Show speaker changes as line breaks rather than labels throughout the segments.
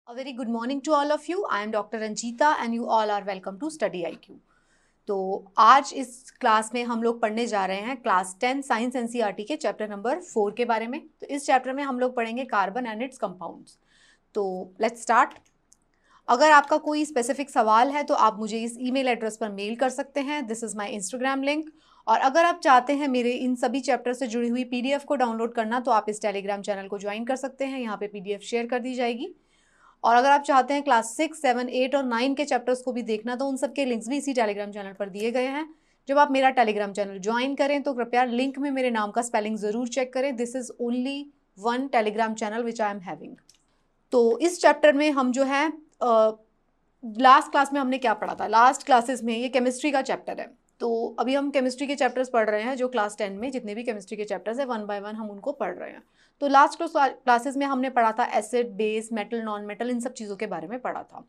A very good morning to all of you. I am Dr. Ranjita and you all are welcome to Study IQ. तो आज इस class में हम लोग पढ़ने जा रहे हैं क्लास 10 साइंस एनसीईआरटी के चैप्टर नंबर 4 के बारे में। तो इस चैप्टर में हम लोग पढ़ेंगे कार्बन एंड इट्स कंपाउंड्स। तो लेट्स स्टार्ट। अगर आपका कोई स्पेसिफिक सवाल है तो आप मुझे इस ईमेल एड्रेस पर मेल कर सकते हैं। This is my Instagram link. और अगर आप चाहते हैं मेरे इन सभी चैप्टर से जुड़ी हुई पीडीएफ को डाउनलोड करना तो आप इस टेलीग्राम चैनल को ज्वाइन कर सकते हैं। यहाँ पे पीडीएफ शेयर कर दी जाएगी। और अगर आप चाहते हैं क्लास 6, 7, 8 और 9 के चैप्टर्स को भी देखना तो उन सब के लिंक्स भी इसी टेलीग्राम चैनल पर दिए गए हैं। जब आप मेरा टेलीग्राम चैनल ज्वाइन करें तो कृपया लिंक में मेरे नाम का स्पेलिंग ज़रूर चेक करें। This is only one Telegram channel which I am having. तो इस चैप्टर में हम जो है लास्ट क्लास में हमने क्या पढ़ा था, लास्ट क्लासेस में ये केमिस्ट्री का चैप्टर है। तो अभी हम केमिस्ट्री के चैप्टर्स पढ़ रहे हैं जो क्लास 10 में जितने भी केमिस्ट्री के चैप्टर्स हैं 1 बाय 1 हम उनको पढ़ रहे हैं। तो लास्ट क्लासेस में हमने पढ़ा था acid, base, metal, non metal, इन सब चीज़ों के बारे में पढ़ा था।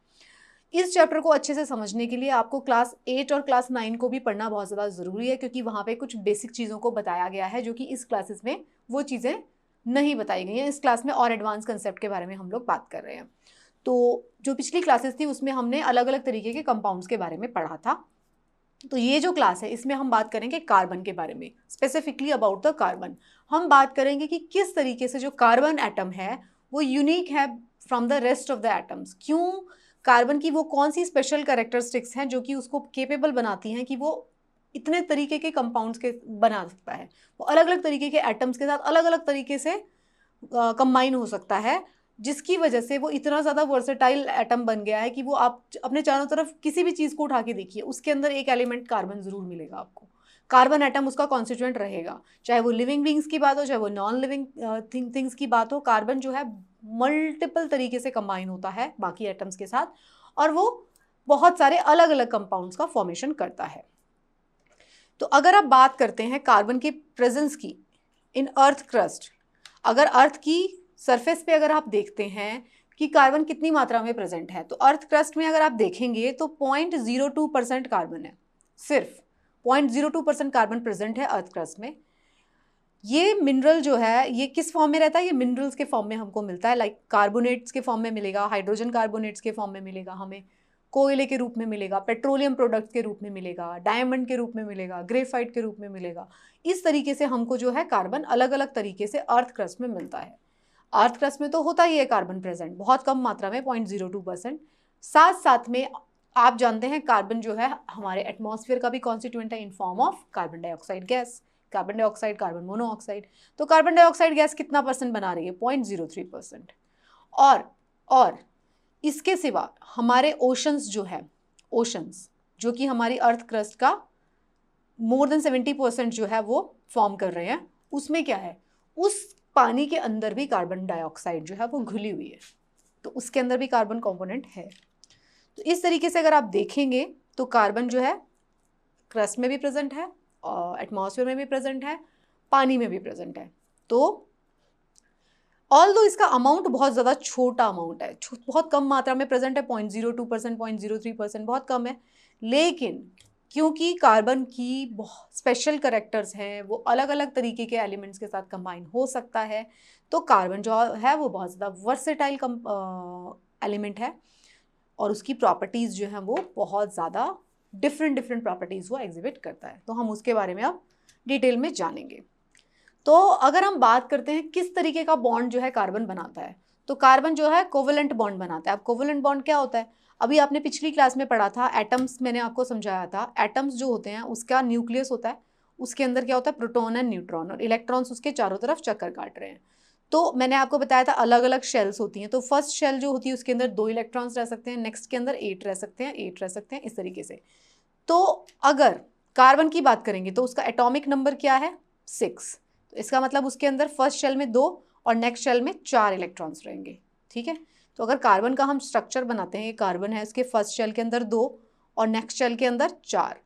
इस चैप्टर को अच्छे से समझने के लिए आपको क्लास 8 और क्लास 9 को भी पढ़ना बहुत ज़्यादा ज़रूरी है, क्योंकि वहाँ पे कुछ बेसिक चीज़ों को बताया गया है जो कि इस क्लासेस में वो चीज़ें नहीं बताई गई हैं। इस क्लास में और एडवांस कंसेप्ट के बारे में हम लोग बात कर रहे हैं। तो जो पिछली क्लासेस थी उसमें हमने अलग अलग तरीके के कंपाउंड्स के बारे में पढ़ा था। तो ये जो क्लास है इसमें हम बात करेंगे कार्बन के बारे में, स्पेसिफिकली अबाउट द कार्बन। हम बात करेंगे कि किस तरीके से जो कार्बन एटम है वो यूनिक है from the rest of the atoms. क्यों कार्बन की वो कौन सी स्पेशल कैरेक्टरिस्टिक्स हैं जो कि उसको केपेबल बनाती हैं कि वो इतने तरीके के कंपाउंड्स के बना सकता है। वो अलग अलग तरीके के एटम्स के साथ अलग अलग तरीके से कंबाइन हो सकता है, जिसकी वजह से वो इतना ज़्यादा वर्सेटाइल एटम बन गया है कि वो आप अपने चारों तरफ किसी भी चीज़ को उठा के देखिए उसके अंदर एक एलिमेंट कार्बन ज़रूर मिलेगा आपको। कार्बन एटम उसका कॉन्स्टिट्यूएंट रहेगा, चाहे वो लिविंग बींग्स की बात हो चाहे वो नॉन लिविंग थिंग्स की बात हो। कार्बन जो है मल्टीपल तरीके से कंबाइन होता है बाकी एटम्स के साथ और वो बहुत सारे अलग अलग कंपाउंड्स का फॉर्मेशन करता है। तो अगर आप बात करते हैं कार्बन की प्रेजेंस की इन अर्थ क्रस्ट, अगर अर्थ की सरफेस पे अगर आप देखते हैं कि कार्बन कितनी मात्रा में प्रेजेंट है, तो अर्थ क्रस्ट में अगर आप देखेंगे तो 0.02% कार्बन है। सिर्फ 0.02% कार्बन प्रेजेंट है अर्थ क्रस्ट में। ये मिनरल जो है ये किस फॉर्म में रहता है, ये मिनरल्स के फॉर्म में हमको मिलता है। लाइक कार्बोनेट्स के फॉर्म में मिलेगा, हाइड्रोजन कार्बोनेट्स के फॉर्म में मिलेगा, हमें कोयले के रूप में मिलेगा, पेट्रोलियम प्रोडक्ट्स के रूप में मिलेगा, डायमंड के रूप में मिलेगा, ग्रेफाइट के रूप में मिलेगा। इस तरीके से हमको जो है कार्बन अलग अलग तरीके से अर्थ क्रस्ट में मिलता है। अर्थ क्रस्ट में तो होता ही है कार्बन प्रेजेंट, बहुत कम मात्रा में 0.02%। साथ साथ में आप जानते हैं कार्बन जो है हमारे एटमॉस्फेयर का भी कॉन्स्टिट्यूएंट है in form of carbon dioxide gas. Carbon dioxide, carbon monoxide. तो कार्बन डाइऑक्साइड गैस कितना परसेंट बना रही है? 0.03%। और इसके सिवा हमारे ओशंस जो है, ओशंस जो कि हमारी अर्थ क्रस्ट का मोर देन 70% जो है वो फॉर्म कर रहे हैं, उसमें क्या है, उस पानी के अंदर भी कार्बन डाइऑक्साइड जो है वो घुली हुई है, तो उसके अंदर भी कार्बन कंपोनेंट है। तो इस तरीके से अगर आप देखेंगे तो कार्बन जो है क्रस्ट में भी प्रेजेंट है, एटमॉस्फेयर में भी प्रेजेंट है, पानी में भी प्रेजेंट है। तो ऑल्दो इसका अमाउंट बहुत ज़्यादा छोटा अमाउंट है, बहुत कम मात्रा में प्रेजेंट है, 0.02%, 0.03%, बहुत कम है। लेकिन क्योंकि कार्बन की बहुत स्पेशल करेक्टर्स हैं, वो अलग अलग तरीके के एलिमेंट्स के साथ कंबाइन हो सकता है, तो कार्बन जो है वो बहुत ज़्यादा वर्सेटाइल एलिमेंट है और उसकी प्रॉपर्टीज़ जो हैं वो बहुत ज़्यादा डिफरेंट प्रॉपर्टीज़ वो एग्जिबिट करता है। तो हम उसके बारे में अब डिटेल में जानेंगे। तो अगर हम बात करते हैं किस तरीके का बॉन्ड जो है कार्बन बनाता है, तो कार्बन जो है कोवेलेंट बॉन्ड बनाता है। अब कोवेलेंट बॉन्ड क्या होता है, अभी आपने पिछली क्लास में पढ़ा था, एटम्स मैंने आपको समझाया था। एटम्स जो होते हैं उसका न्यूक्लियस होता है, उसके अंदर क्या होता है, प्रोटॉन एंड न्यूट्रॉन, और इलेक्ट्रॉन्स उसके चारों तरफ चक्कर काट रहे हैं। तो मैंने आपको बताया था अलग अलग शेल्स होती हैं। तो फर्स्ट शेल जो होती है उसके अंदर 2 इलेक्ट्रॉन्स रह सकते हैं, नेक्स्ट के अंदर 8 रह सकते हैं, 8 रह सकते हैं, इस तरीके से। तो अगर कार्बन की बात करेंगे तो उसका एटॉमिक नंबर क्या है, 6। तो इसका मतलब उसके अंदर फर्स्ट शेल में 2 और नेक्स्ट शेल में 4 इलेक्ट्रॉन्स रहेंगे। ठीक है, तो अगर कार्बन का हम स्ट्रक्चर बनाते हैं, ये कार्बन है, इसके फर्स्ट शेल के अंदर 2 और नेक्स्ट शेल के अंदर 4।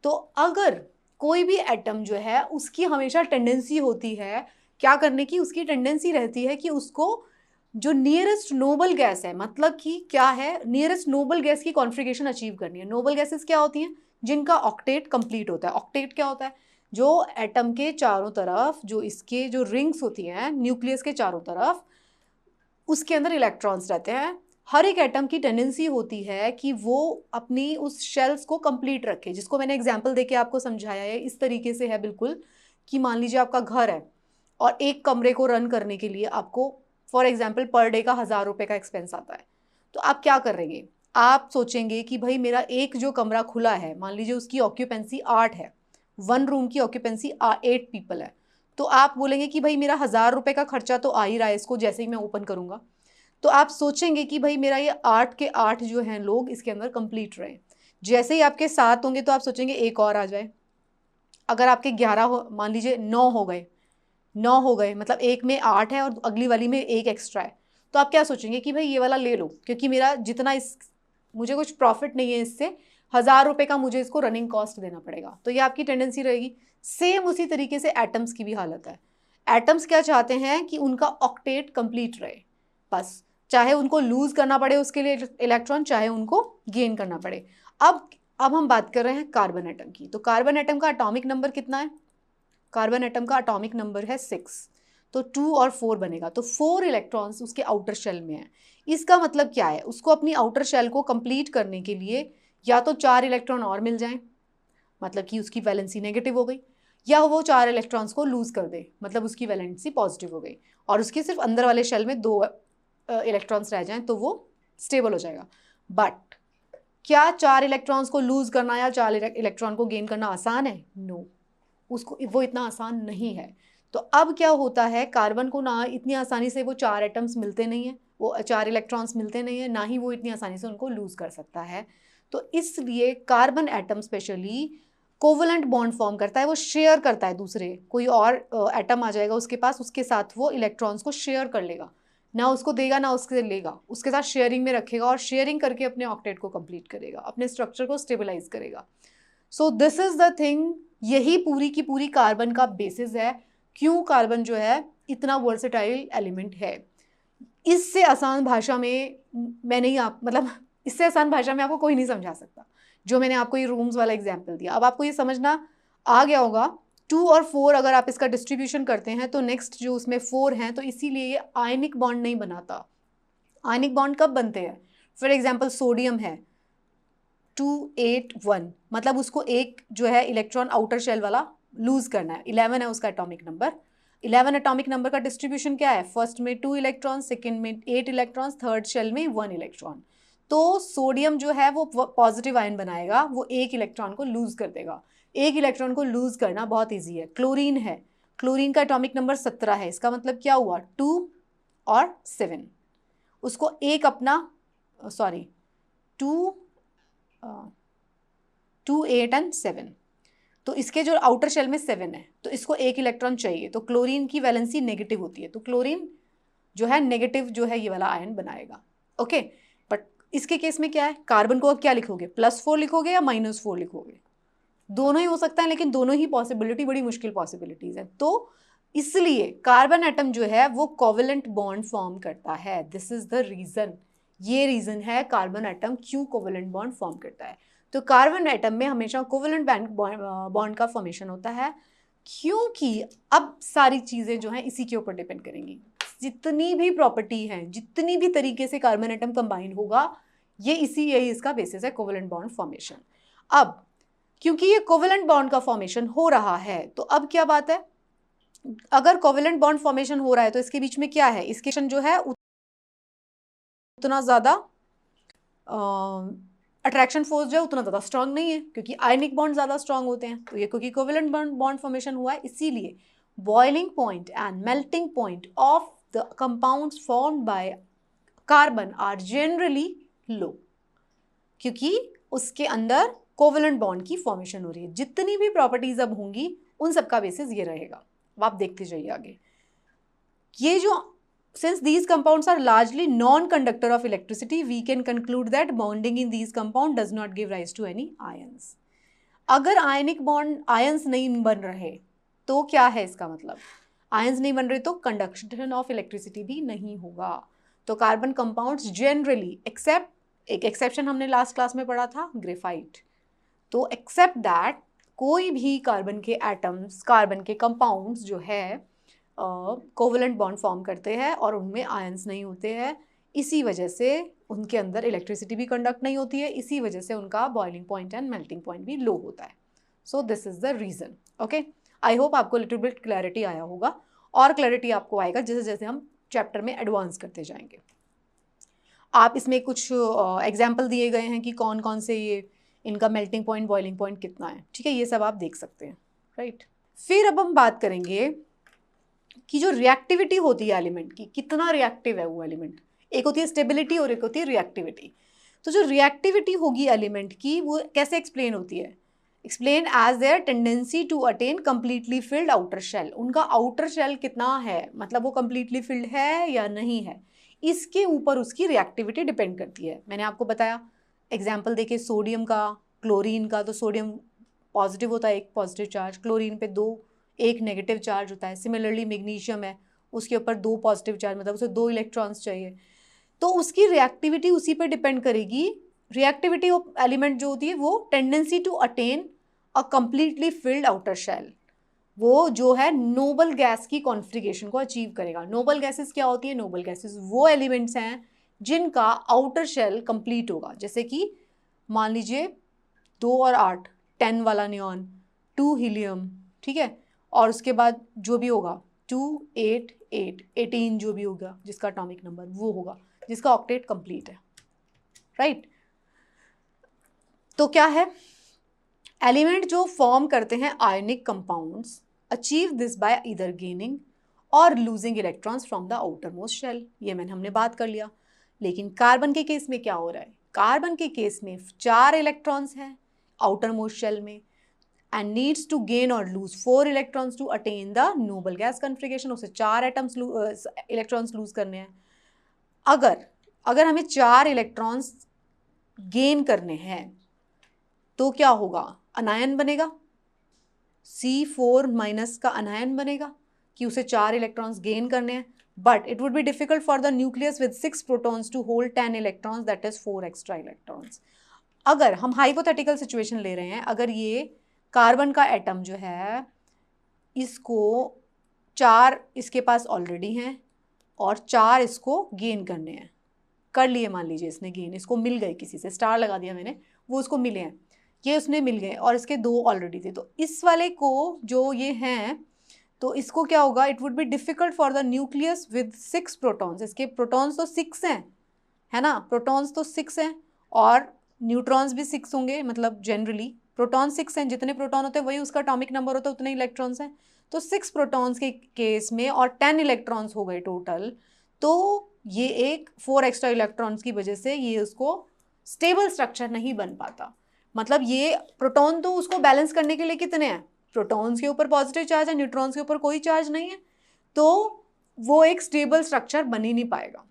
तो अगर कोई भी एटम जो है उसकी हमेशा टेंडेंसी होती है क्या करने की, उसकी टेंडेंसी रहती है कि उसको जो नियरेस्ट नोबल गैस है, मतलब कि क्या है, नियरेस्ट नोबल गैस की कॉन्फ़िगरेशन अचीव करनी है। नोबल गैसेस क्या होती हैं, जिनका ऑक्टेट कंप्लीट होता है। ऑक्टेट क्या होता है, जो एटम के चारों तरफ जो इसके जो रिंग्स होती हैं न्यूक्लियस के चारों तरफ, उसके अंदर इलेक्ट्रॉन्स रहते हैं, हर एक एटम की टेंडेंसी होती है कि वो अपनी उस शेल्स को कंप्लीट रखे, जिसको मैंने एग्जांपल देके आपको समझाया है। इस तरीके से है बिल्कुल कि मान लीजिए आपका घर है और एक कमरे को रन करने के लिए आपको फॉर एग्जाम्पल पर डे का 1000 रुपये का एक्सपेंस आता है। तो आप क्या करेंगे, आप सोचेंगे कि भाई मेरा एक जो कमरा खुला है, मान लीजिए उसकी ऑक्यूपेंसी 8 है, 1 रूम की ऑक्यूपेंसी 8 पीपल है, तो आप बोलेंगे कि भाई मेरा 1000 रुपये का खर्चा तो आ ही रहा है इसको जैसे ही मैं ओपन करूंगा। तो आप सोचेंगे कि भाई मेरा ये 8 के 8 जो हैं लोग इसके अंदर कंप्लीट रहे। जैसे ही आपके 7 होंगे तो आप सोचेंगे एक और आ जाए। अगर आपके 11 हो, मान लीजिए 9 हो गए, 9 हो गए मतलब एक में 8 है और अगली वाली में एक एक्स्ट्रा है, तो आप क्या सोचेंगे कि भाई ये वाला ले लो क्योंकि मेरा जितना इस मुझे कुछ प्रॉफिट नहीं है इससे, 1000 रुपये का मुझे इसको रनिंग कॉस्ट देना पड़ेगा। तो ये आपकी टेंडेंसी रहेगी। सेम उसी तरीके से एटम्स की भी हालत है। एटम्स क्या चाहते हैं कि उनका ऑक्टेट कंप्लीट रहे, बस, चाहे उनको लूज करना पड़े उसके लिए इलेक्ट्रॉन, चाहे उनको गेन करना पड़े। अब हम बात कर रहे हैं कार्बन एटम की। तो कार्बन एटम का एटॉमिक नंबर कितना है? कार्बन एटम का एटॉमिक नंबर है 6। तो 2 और 4 बनेगा, तो 4 इलेक्ट्रॉन्स उसके आउटर शेल में है। इसका मतलब क्या है, उसको अपनी आउटर शेल को कंप्लीट करने के लिए या तो 4 इलेक्ट्रॉन और मिल जाएं, मतलब कि उसकी वैलेंसी नेगेटिव हो गई, या वो 4 इलेक्ट्रॉन्स को लूज कर दे, मतलब उसकी वैलेंसी पॉजिटिव हो गई और उसके सिर्फ अंदर वाले शेल में 2 इलेक्ट्रॉन्स रह जाएं तो वो स्टेबल हो जाएगा। बट क्या 4 इलेक्ट्रॉन्स को लूज करना या 4 इलेक्ट्रॉन को गेन करना आसान है? नो, उसको वो इतना आसान नहीं है। तो अब क्या होता है, कार्बन को ना इतनी आसानी से वो 4 एटम्स मिलते नहीं हैं, वो 4 इलेक्ट्रॉन्स मिलते नहीं हैं, ना ही वो इतनी आसानी से उनको लूज कर सकता है। तो इसलिए carbon atom specially covalent bond form करता है, वो शेयर करता है दूसरे, कोई और एटम आ जाएगा उसके पास, उसके साथ वो इलेक्ट्रॉन्स को शेयर कर लेगा, ना उसको देगा ना उसके लेगा, उसके साथ शेयरिंग में रखेगा और शेयरिंग करके अपने ऑक्टेट को कंप्लीट करेगा, अपने स्ट्रक्चर को स्टेबलाइज करेगा। सो दिस इज द थिंग, यही पूरी की पूरी कार्बन का बेसिस है। क्यों कार्बन जो है इतना वर्सेटाइल एलिमेंट है। इससे आसान भाषा में मैं नहीं, आप मतलब इससे आसान भाषा में आपको कोई नहीं समझा सकता जो मैंने आपको ये रूम्स वाला एग्जाम्पल दिया। अब आपको ये समझना आ गया होगा। 2 और 4 अगर आप इसका डिस्ट्रीब्यूशन करते हैं तो नेक्स्ट जो उसमें 4 हैं, तो इसीलिए ये आयनिक बॉन्ड नहीं बनाता। आयनिक बॉन्ड कब बनते हैं? फॉर एग्जाम्पल सोडियम है 281, मतलब उसको एक जो है इलेक्ट्रॉन आउटर शेल वाला लूज करना है, 11 है उसका एटॉमिक नंबर। 11 एटॉमिक नंबर का डिस्ट्रीब्यूशन क्या है? फर्स्ट में 2 इलेक्ट्रॉन, सेकंड में 8 इलेक्ट्रॉन, थर्ड शेल में 1 इलेक्ट्रॉन। तो सोडियम जो है वो पॉजिटिव आयन बनाएगा, वो एक इलेक्ट्रॉन को लूज कर देगा। एक इलेक्ट्रॉन को लूज करना बहुत ईजी है। क्लोरीन है, क्लोरीन का एटॉमिक नंबर 17 है, इसका मतलब क्या हुआ? 2 और 7, उसको एक अपना 2 8 एंड 7, तो इसके जो आउटर शेल में 7 है तो इसको एक इलेक्ट्रॉन चाहिए, तो क्लोरीन की वैलेंसी नेगेटिव होती है, तो क्लोरीन जो है नेगेटिव जो है ये वाला आयन बनाएगा। ओके, बट इसके केस में क्या है, कार्बन को अब क्या लिखोगे? +4 लिखोगे या -4 लिखोगे? दोनों ही हो सकता है, लेकिन दोनों ही पॉसिबिलिटी बड़ी मुश्किल पॉसिबिलिटीज है। तो इसलिए कार्बन एटम जो है वो कोवेलेंट बॉन्ड फॉर्म करता है। दिस इज द रीजन, ये रीजन है कार्बन एटम क्यों कोवेलेंट बॉन्ड फॉर्म करता है। तो कार्बन एटम में हमेशा कोवेलेंट बॉन्ड का फॉर्मेशन होता है, क्योंकि अब सारी चीजें जो हैं इसी के ऊपर डिपेंड करेंगी। जितनी भी प्रॉपर्टी है, जितनी भी तरीके से कार्बन एटम कंबाइन होगा, ये यही इसका बेसिस है, कोवेलेंट बॉन्ड फॉर्मेशन। अब क्योंकि ये कोवेलेंट बॉन्ड का फॉर्मेशन हो रहा है, तो अब क्या बात है, अगर कोवेलेंट बॉन्ड फॉर्मेशन हो रहा है तो इसके बीच में क्या है, इसके जो है उतना ज्यादा अट्रैक्शन फोर्स जो है उतना ज्यादा स्ट्रांग नहीं है, क्योंकि आयनिक बॉन्ड ज्यादा स्ट्रांग होते हैं। तो ये क्योंकि कोवेलेंट बॉन्ड फॉर्मेशन हुआ है, इसीलिए boiling point and melting point of the compounds formed by carbon are generally low, क्योंकि उसके अंदर कोवेलेंट बॉन्ड की फॉर्मेशन हो रही है। जितनी भी प्रॉपर्टीज अब होंगी उन सबका बेसिस ये रहेगा। अब आप देखते जाइए आगे। ये जो since these compounds are largely non-conductor of electricity, we can conclude that bonding in these compound does not give rise to any ions. अगर आयनिक बॉन्ड आयंस नहीं बन रहे तो क्या है इसका मतलब, आयंस नहीं बन रहे तो कंडक्शन ऑफ इलेक्ट्रिसिटी भी नहीं होगा। तो कार्बन कंपाउंड्स जनरली, एक्सेप्ट एक एक्सेप्शन हमने लास्ट क्लास में पढ़ा था, ग्रेफाइट, तो एक्सेप्ट दैट कोई भी कार्बन के एटम्स, कार्बन के कंपाउंड्स जो है कोवेलेंट बॉन्ड फॉर्म करते हैं और उनमें आयंस नहीं होते हैं। इसी वजह से उनके अंदर इलेक्ट्रिसिटी भी कंडक्ट नहीं होती है, इसी वजह से उनका boiling point and melting point भी लो होता है. So this is the reason. Okay, I hope आपको लिटिल बिट क्लैरिटी आया होगा, और क्लैरिटी आपको आएगा जैसे जैसे हम चैप्टर में एडवांस करते जाएंगे. आप इसमें कुछ एग्जाम्पल दिए गए हैं कि कौन कौन से ये इनका मेल्टिंग पॉइंट बॉइलिंग पॉइंट कितना है. ठीक है, ये सब आप देख सकते हैं. राइट, फिर अब हम बात करेंगे कि जो रिएक्टिविटी होती है एलिमेंट की, कितना रिएक्टिव है वो एलिमेंट. एक होती है स्टेबिलिटी और एक होती है रिएक्टिविटी. तो जो रिएक्टिविटी होगी एलिमेंट की वो कैसे एक्सप्लेन होती है? Explain as there tendency to attain completely filled outer shell. उनका आउटर शेल कितना है, मतलब वो कंप्लीटली फिल्ड है या नहीं है, इसके ऊपर उसकी रिएक्टिविटी डिपेंड करती है. मैंने आपको बताया एग्जाम्पल देके सोडियम का, क्लोरीन का. तो सोडियम पॉजिटिव होता है, एक पॉजिटिव चार्ज, क्लोरीन पे 2 एक नेगेटिव चार्ज होता है. सिमिलरली मैग्नीशियम है, उसके ऊपर 2 पॉजिटिव चार्ज, मतलब उसे 2 इलेक्ट्रॉन्स चाहिए. तो उसकी रिएक्टिविटी उसी पे डिपेंड करेगी. रिएक्टिविटी ऑफ एलिमेंट जो होती है वो tendency to attain a completely filled outer shell, वो जो है नोबल गैस की कॉन्फ़िगरेशन को अचीव करेगा. नोबल गैसेस क्या होती है? नोबल गैसेस वो एलिमेंट्स हैं जिनका आउटर शेल कंप्लीट होगा. जैसे कि मान लीजिए 2 और 8 10 वाला नियॉन, 2 हीलियम. ठीक है, और उसके बाद जो भी होगा 2 8 8 18 जो भी होगा जिसका एटॉमिक नंबर वो होगा जिसका ऑक्टेट कंप्लीट है. राइट, तो क्या है, एलिमेंट जो फॉर्म करते हैं ionic compounds achieve this by either gaining और losing electrons from the outermost shell. ये हमने बात कर लिया. लेकिन कार्बन के केस में क्या हो रहा है? कार्बन के केस में 4 इलेक्ट्रॉन्स हैं आउटर मोस्ट शेल में and needs to gain or lose 4 electrons to attain the noble gas configuration. उसे 4 एटम्स इलेक्ट्रॉन्स लूज करने हैं. अगर हमें 4 इलेक्ट्रॉन्स गेन करने हैं तो क्या होगा? अनायन बनेगा, C4 माइनस का अनायन बनेगा कि उसे 4 इलेक्ट्रॉन्स गेन करने हैं. But it would be difficult for the nucleus with 6 protons to hold 10 electrons, that is 4 extra electrons. अगर हम हाइपोथेटिकल सिचुएशन ले रहे हैं, अगर ये कार्बन का एटम जो है इसको 4 इसके पास ऑलरेडी हैं और 4 इसको गेन करने हैं, कर लिए मान लीजिए इसने गेन, इसको मिल गए, किसी से स्टार लगा दिया मैंने, वो उसको मिले हैं, ये उसने मिल गए और इसके 2 ऑलरेडी थे. तो इस वाले को जो ये हैं तो इसको क्या होगा? It would be difficult for the nucleus with 6 protons. इसके प्रोटॉन्स तो 6 हैं, है ना, प्रोटॉन्स तो 6 हैं और न्यूट्रॉन्स भी 6 होंगे. मतलब जनरली प्रोटॉन 6 हैं, जितने प्रोटॉन होते हैं वही उसका एटॉमिक नंबर होता है, उतने इलेक्ट्रॉन्स हैं. तो 6 प्रोटॉन्स के केस में और 10 इलेक्ट्रॉन्स हो गए टोटल. तो ये एक 4 एक्स्ट्रा इलेक्ट्रॉन्स की वजह से ये उसको स्टेबल स्ट्रक्चर नहीं बन पाता. मतलब ये प्रोटॉन तो उसको बैलेंस करने के लिए कितने हैं? प्रोटॉन्स के ऊपर पॉजिटिव चार्ज है, न्यूट्रॉन्स के ऊपर कोई चार्ज नहीं है, तो वो एक स्टेबल स्ट्रक्चर बन ही नहीं पाएगा.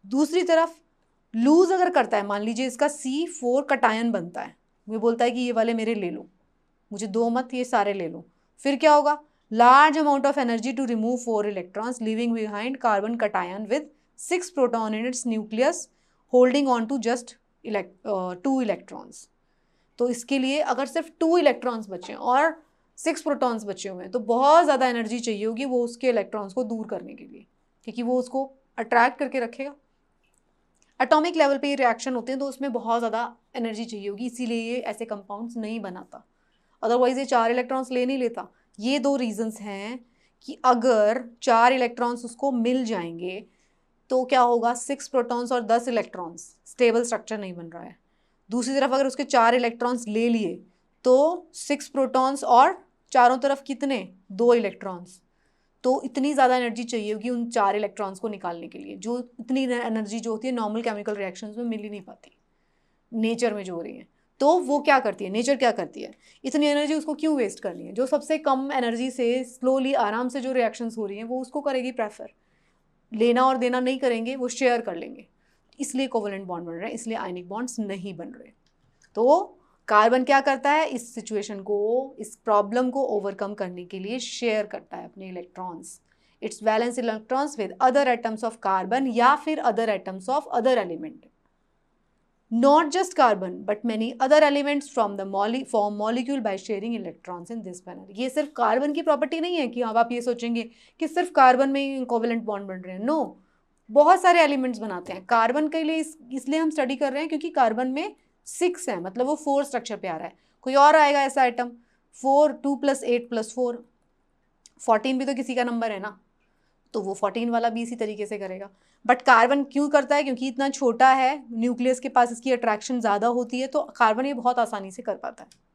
दूसरी तरफ लूज अगर करता है, मान लीजिए इसका C4 कटायन बनता है, वो बोलता है कि ये वाले मेरे ले लो, मुझे 2 मत, ये सारे ले लो. फिर क्या होगा? Large amount of energy to remove 4 electrons leaving behind carbon cation with 6 proton in its nucleus holding on to just 2 electrons. तो इसके लिए अगर सिर्फ 2 इलेक्ट्रॉन्स बचे और 6 प्रोटॉन्स बचे हुए हैं तो बहुत ज़्यादा एनर्जी चाहिए होगी वो उसके इलेक्ट्रॉन्स को दूर करने के लिए, क्योंकि वो उसको अट्रैक्ट करके रखेगा. एटॉमिक लेवल पे ये रिएक्शन होते हैं तो उसमें बहुत ज़्यादा एनर्जी चाहिए होगी, इसीलिए ये ऐसे कंपाउंड्स नहीं बनाता. अदरवाइज ये 4 इलेक्ट्रॉन्स ले नहीं लेता. ये 2 रीजंस हैं कि अगर 4 इलेक्ट्रॉन्स उसको मिल जाएंगे तो क्या होगा? 6 प्रोटॉन्स और 10 इलेक्ट्रॉन्स, स्टेबल स्ट्रक्चर नहीं बन रहा है. दूसरी तरफ अगर उसके 4 इलेक्ट्रॉन्स ले लिए तो 6 प्रोटॉन्स और चारों तरफ कितने? 2 इलेक्ट्रॉन्स. तो इतनी ज़्यादा एनर्जी चाहिए होगी उन 4 इलेक्ट्रॉन्स को निकालने के लिए, जो इतनी एनर्जी जो होती है नॉर्मल केमिकल रिएक्शंस में मिल ही नहीं पाती नेचर में जो हो रही है. तो वो क्या करती है, नेचर क्या करती है, इतनी एनर्जी उसको क्यों वेस्ट करनी है? जो सबसे कम एनर्जी से स्लोली आराम से जो रिएक्शंस हो रही हैं वो उसको करेगी प्रेफर. लेना और देना नहीं करेंगे, वो शेयर कर लेंगे. इसलिए कोवेलेंट बॉन्ड बन रहे हैं, इसलिए आयनिक बॉन्ड्स नहीं बन रहे. तो कार्बन क्या करता है? इस सिचुएशन को, इस प्रॉब्लम को ओवरकम करने के लिए शेयर करता है अपने electrons, it's valence electrons with other atoms of carbon या फिर other atoms of other element. Not just carbon but many other elements from the form molecule by sharing electrons in this manner. ये सिर्फ carbon की property नहीं है कि अब आप ये सोचेंगे कि सिर्फ कार्बन में ही कोवेलेंट बॉन्ड बन रहे हैं. नो, बहुत सारे एलिमेंट्स बनाते हैं। कार्बन के लिए इसलिए हम स्टडी कर रहे हैं क्योंकि कार्बन में 6 है, मतलब वो 4 स्ट्रक्चर पे आ रहा है। कोई और आएगा ऐसा आइटम, 4, 2 + 8 + 4, 14 भी तो किसी का नंबर है ना, तो वो 14 वाला भी इसी तरीके से करेगा। बट कार्बन क्यों करता है? क्योंकि इतना छोटा है, न्यूक्लियस के पास इसकी अट्रैक्शन ज़्यादा होती है, तो कार्बन ये बहुत आसानी से कर पाता है।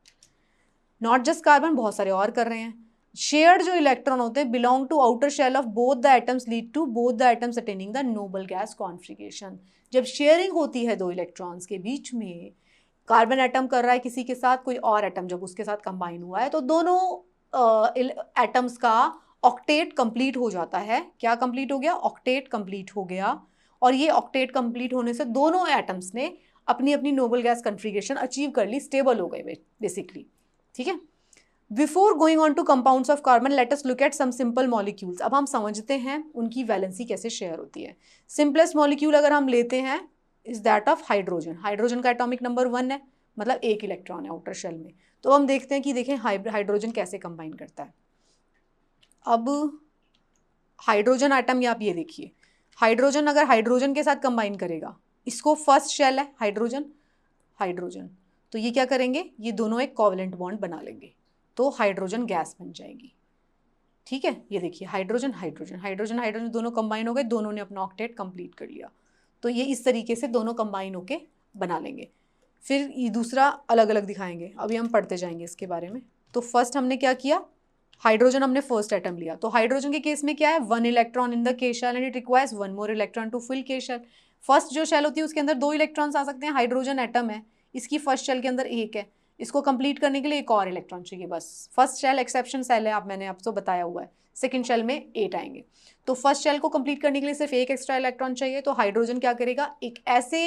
नॉट जस्ट कार्बन, बहुत सारे और कर रहे हैं। शेयर्ड जो इलेक्ट्रॉन होते हैं belong to outer shell of both the atoms lead to both the atoms attaining the noble gas configuration. जब शेयरिंग होती है दो इलेक्ट्रॉन्स के बीच में, कार्बन एटम कर रहा है किसी के साथ, कोई और एटम जब उसके साथ कंबाइन हुआ है, तो दोनों एटम्स का ऑक्टेट कंप्लीट हो जाता है। क्या कंप्लीट हो गया? ऑक्टेट कंप्लीट हो गया। और ये ऑक्टेट कंप्लीट होने से दोनों एटम्स ने अपनी अपनी नोबल गैस कॉन्फिगरेशन अचीव कर ली, स्टेबल हो गए बेसिकली। ठीक है। Before going on to compounds of carbon, let us look at some simple molecules. अब हम समझते हैं उनकी वैलेंसी कैसे शेयर होती है। सिंपलेस्ट मॉलिक्यूल अगर हम लेते हैं is that of hydrogen. Hydrogen का एटॉमिक नंबर 1 है, मतलब 1 इलेक्ट्रॉन है आउटर शेल में। तो हम देखते हैं कि देखें हाइड्रोजन कैसे कंबाइन करता है। अब हाइड्रोजन आइटम या आप ये देखिए, हाइड्रोजन अगर हाइड्रोजन के साथ कंबाइन करेगा, इसको फर्स्ट शेल है हाइड्रोजन, हाइड्रोजन, तो ये क्या करेंगे? ये दोनों एक कोवलेंट बॉन्ड बना लेंगे, तो हाइड्रोजन गैस बन जाएगी। ठीक है, ये देखिए हाइड्रोजन हाइड्रोजन हाइड्रोजन हाइड्रोजन दोनों कंबाइन हो गए, दोनों ने अपना ऑक्टेट कंप्लीट कर लिया। तो ये इस तरीके से दोनों कंबाइन होके बना लेंगे। फिर ये दूसरा अलग अलग दिखाएंगे, अभी हम पढ़ते जाएंगे इसके बारे में। तो फर्स्ट हमने क्या किया? हाइड्रोजन हमने फर्स्ट एटम लिया। तो हाइड्रोजन के केस में क्या है? 1 electron in the K shell and it requires 1 more electron to fill K shell. First जो शेल होती है उसके अंदर 2 इलेक्ट्रॉन्स आ सकते हैं। हाइड्रोजन एटम है, इसकी फर्स्ट शेल के अंदर 1 है, इसको कंप्लीट करने के लिए एक और इलेक्ट्रॉन चाहिए बस। फर्स्ट शेल एक्सेप्शन सेल है, आप मैंने आपको बताया हुआ है। सेकंड शेल में 8 आएंगे। तो फर्स्ट शेल को कंप्लीट करने के लिए सिर्फ 1 एक्स्ट्रा इलेक्ट्रॉन चाहिए। तो हाइड्रोजन क्या करेगा? एक ऐसे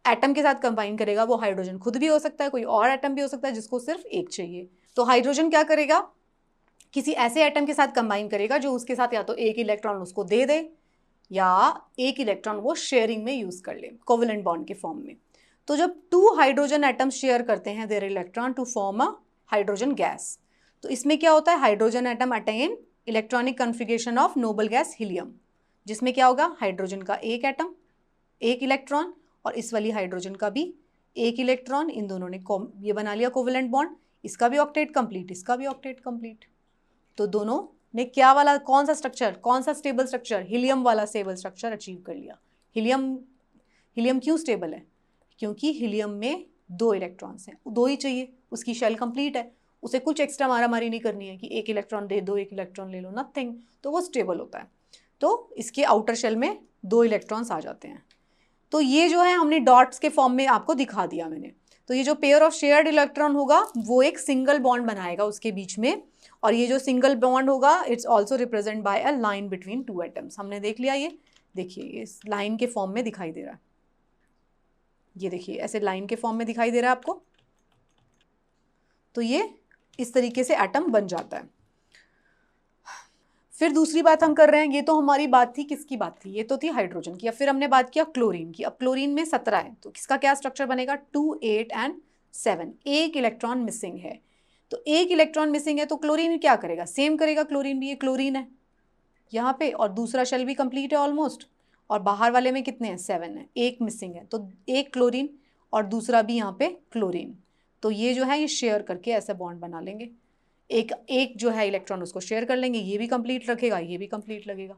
एटम के साथ कंबाइन करेगा, वो हाइड्रोजन खुद भी हो सकता है, कोई और एटम भी हो सकता है जिसको सिर्फ 1 चाहिए। तो हाइड्रोजन क्या करेगा? किसी ऐसे एटम के साथ कंबाइन करेगा जो उसके साथ या तो 1 इलेक्ट्रॉन उसको दे दे या 1 इलेक्ट्रॉन वो शेयरिंग में यूज कर ले, कोवेलेंट बॉन्ड के फॉर्म में। तो जब 2 हाइड्रोजन एटम्स शेयर करते हैं their electron to form a hydrogen gas, तो इसमें क्या होता है? Hydrogen atom attain electronic configuration of noble gas helium, जिसमें क्या होगा? हाइड्रोजन का 1 एटम 1 इलेक्ट्रॉन और इस वाली हाइड्रोजन का भी 1 इलेक्ट्रॉन, इन दोनों ने ये बना लिया कोवेलेंट बॉन्ड। इसका भी ऑक्टेट कंप्लीट, इसका भी ऑक्टेट कंप्लीट। तो दोनों ने क्या वाला, कौन सा स्ट्रक्चर, कौन सा स्टेबल स्ट्रक्चर? हीलियम वाला स्टेबल स्ट्रक्चर अचीव कर लिया। हीलियम क्यों स्टेबल है? क्योंकि हीलियम में 2 इलेक्ट्रॉन्स हैं, 2 ही चाहिए, उसकी शेल कंप्लीट है, उसे कुछ एक्स्ट्रा मारामारी नहीं करनी है कि 1 इलेक्ट्रॉन दे दो, 1 इलेक्ट्रॉन ले लो, नथिंग, तो वो स्टेबल होता है। तो इसके आउटर शेल में 2 इलेक्ट्रॉन्स आ जाते हैं। तो ये जो है हमने डॉट्स के फॉर्म में आपको दिखा दिया मैंने। तो ये जो पेयर ऑफ शेयर्ड इलेक्ट्रॉन होगा वो एक सिंगल बॉन्ड बनाएगा उसके बीच में, और ये जो सिंगल बॉन्ड होगा it's also represent by a line between 2 atoms. हमने देख लिया, ये देखिए इस लाइन के फॉर्म में दिखाई दे रहा है, ये देखिए ऐसे लाइन के फॉर्म में दिखाई दे रहा है आपको। तो ये इस तरीके से एटम बन जाता है। फिर दूसरी बात हम कर रहे हैं, ये तो हमारी बात थी, किसकी बात थी? ये तो थी हाइड्रोजन की। अब फिर हमने बात किया क्लोरीन की। अब क्लोरीन में 17 है, तो किसका क्या स्ट्रक्चर बनेगा? 2, 8 एंड 7। 1 इलेक्ट्रॉन मिसिंग है, तो 1 इलेक्ट्रॉन मिसिंग है, तो क्लोरीन क्या करेगा? सेम करेगा, क्लोरीन भी, ये क्लोरीन है यहाँ पे, और दूसरा शेल भी कंप्लीट है ऑलमोस्ट, और बाहर वाले में कितने हैं? 7 है, 1 मिसिंग है, तो 1 क्लोरीन और दूसरा भी यहाँ पे क्लोरीन। तो ये जो है ये शेयर करके ऐसा बॉन्ड बना लेंगे, एक जो है इलेक्ट्रॉन उसको शेयर कर लेंगे, ये भी कंप्लीट रखेगा, ये भी कंप्लीट लगेगा,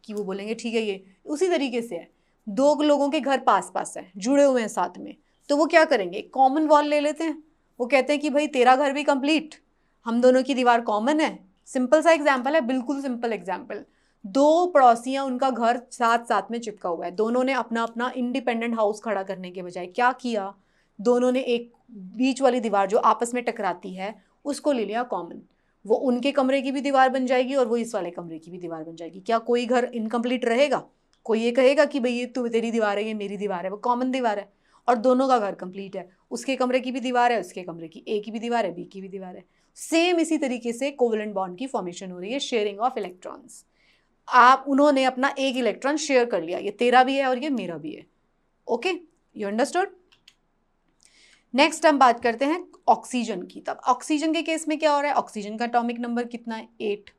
कि वो बोलेंगे ठीक है। ये उसी तरीके से है, 2 लोगों के घर पास पास है, जुड़े हुए हैं साथ में, तो वो क्या करेंगे? कॉमन वॉल ले लेते हैं। वो कहते हैं कि भाई तेरा घर भी कंप्लीट, हम दोनों की दीवार कॉमन है। सिंपल सा एग्जाम्पल है, बिल्कुल सिंपल एग्जाम्पल। 2 पड़ोसियाँ, उनका घर साथ साथ में चिपका हुआ है, दोनों ने अपना अपना इंडिपेंडेंट हाउस खड़ा करने के बजाय क्या किया? दोनों ने एक बीच वाली दीवार जो आपस में टकराती है उसको ले लिया कॉमन। वो उनके कमरे की भी दीवार बन जाएगी और वो इस वाले कमरे की भी दीवार बन जाएगी। क्या कोई घर इनकम्प्लीट रहेगा? कोई ये कहेगा कि भाई ये तू तेरी दीवार है, ये मेरी दीवार है? वो कॉमन दीवार है और दोनों का घर कंप्लीट है। उसके कमरे की भी दीवार है, उसके कमरे की ए की भी दीवार है, बी की भी दीवार है। सेम इसी तरीके से कोवेलेंट बॉन्ड की फॉर्मेशन हो रही है, शेयरिंग ऑफ इलेक्ट्रॉन्स। उन्होंने अपना 1 इलेक्ट्रॉन शेयर कर लिया, ये तेरा भी है और ये मेरा भी है। Okay, you understood? नेक्स्ट हम बात करते हैं ऑक्सीजन की। तब ऑक्सीजन के केस में क्या हो रहा है? ऑक्सीजन का एटॉमिक नंबर कितना है? 8,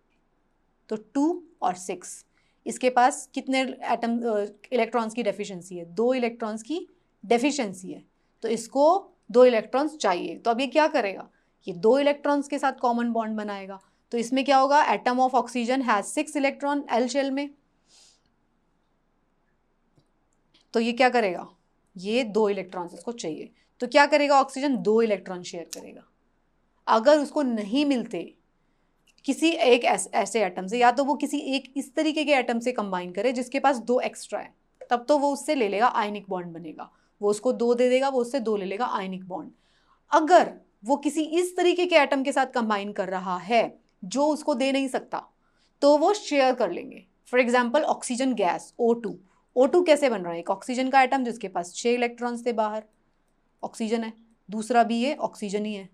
तो 2 और 6, इसके पास कितने एटम इलेक्ट्रॉन्स की डेफिशिएंसी है, 2 इलेक्ट्रॉन्स की डेफिशिएंसी है, तो इसको 2 इलेक्ट्रॉन्स चाहिए। तो अब ये क्या करेगा, ये 2 इलेक्ट्रॉन्स के साथ कॉमन बॉन्ड बनाएगा। तो इसमें क्या होगा, atom of oxygen has 6 electron L shell में, तो ये क्या करेगा, ये 2 इलेक्ट्रॉन्स इसको चाहिए, तो क्या करेगा, ऑक्सीजन 2 इलेक्ट्रॉन शेयर करेगा। अगर उसको नहीं मिलते किसी एक ऐसे एटम से, या तो वो किसी एक इस तरीके के एटम से कंबाइन करे जिसके पास 2 एक्स्ट्रा है, तब तो वो उससे ले लेगा, आयनिक बॉन्ड बनेगा, वो उसको 2 दे देगा, वो उससे 2 ले लेगा, आयनिक बॉन्ड। अगर वो किसी इस तरीके के एटम के साथ कंबाइन कर रहा है जो उसको दे नहीं सकता, तो वो शेयर कर लेंगे। For example oxygen gas O2, O2 कैसे बन रहा है, एक ऑक्सीजन का एटम जिसके पास 6 इलेक्ट्रॉन्स थे बाहर, ऑक्सीजन है, दूसरा भी ये ऑक्सीजन ही है,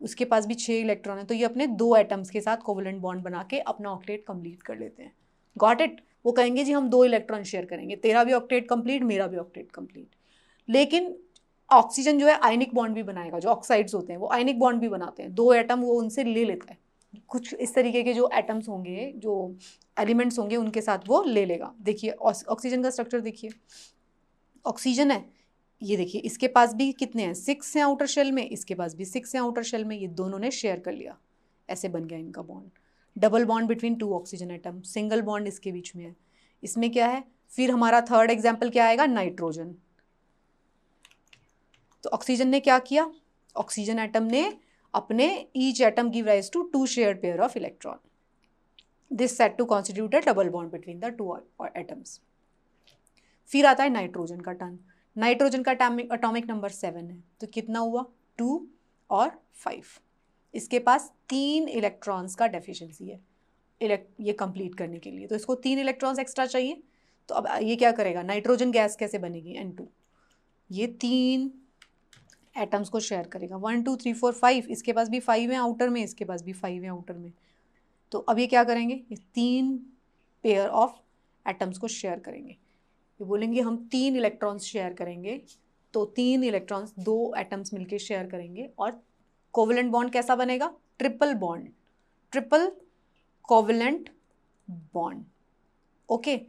उसके पास भी 6 इलेक्ट्रॉन है, तो ये अपने 2 एटम्स के साथ कोवेलेंट बॉन्ड बना के अपना ऑक्टेट कंप्लीट कर लेते हैं। गॉट इट, वो कहेंगे जी हम 2 इलेक्ट्रॉन शेयर करेंगे, तेरा भी ऑक्टेट कंप्लीट, मेरा भी ऑक्टेट कंप्लीट। लेकिन ऑक्सीजन जो है आयनिक बॉन्ड भी बनाएगा, जो ऑक्साइड्स होते हैं वो आयनिक बॉन्ड भी बनाते हैं, 2 एटम वो उनसे ले लेता है, कुछ इस तरीके के जो एटम्स होंगे, जो एलिमेंट्स होंगे, उनके साथ वो ले लेगा। देखिए ऑक्सीजन का स्ट्रक्चर देखिए, ऑक्सीजन है, ये देखिए इसके पास भी कितने हैं, 6 हैं आउटर शेल में, इसके पास भी 6 हैं आउटर शेल में, ये दोनों ने शेयर कर लिया, ऐसे बन गया इनका bond, double bond between 2 oxygen atom, single bond इसके बीच में है। इसमें क्या है, फिर हमारा थर्ड एग्जाम्पल क्या आएगा, नाइट्रोजन। तो ऑक्सीजन ने क्या किया, ऑक्सीजन एटम ने अपने each atom give rise to 2 shared pair of electron, this set to constitute a double bond between the 2 atoms. फिर आता है नाइट्रोजन का टर्न, नाइट्रोजन का एटॉमिक नंबर 7 है, तो कितना हुआ, 2 और 5, इसके पास 3 इलेक्ट्रॉन्स का डेफिशिएंसी है ये कंप्लीट करने के लिए, तो इसको 3 इलेक्ट्रॉन्स एक्स्ट्रा चाहिए। तो अब ये क्या करेगा, नाइट्रोजन गैस कैसे बनेगी, N2, ये 3 एटम्स को शेयर करेगा, 1 2 3 4 5, इसके पास भी 5 है आउटर में, इसके पास भी 5 है आउटर में, तो अब ये क्या करेंगे, ये 3 पेयर ऑफ एटम्स को शेयर करेंगे, ये बोलेंगे हम 3 इलेक्ट्रॉन्स शेयर करेंगे, तो 3 इलेक्ट्रॉन्स 2 एटम्स मिलके शेयर करेंगे, और कोवेलेंट बॉन्ड कैसा बनेगा, triple bond, triple covalent bond. Okay,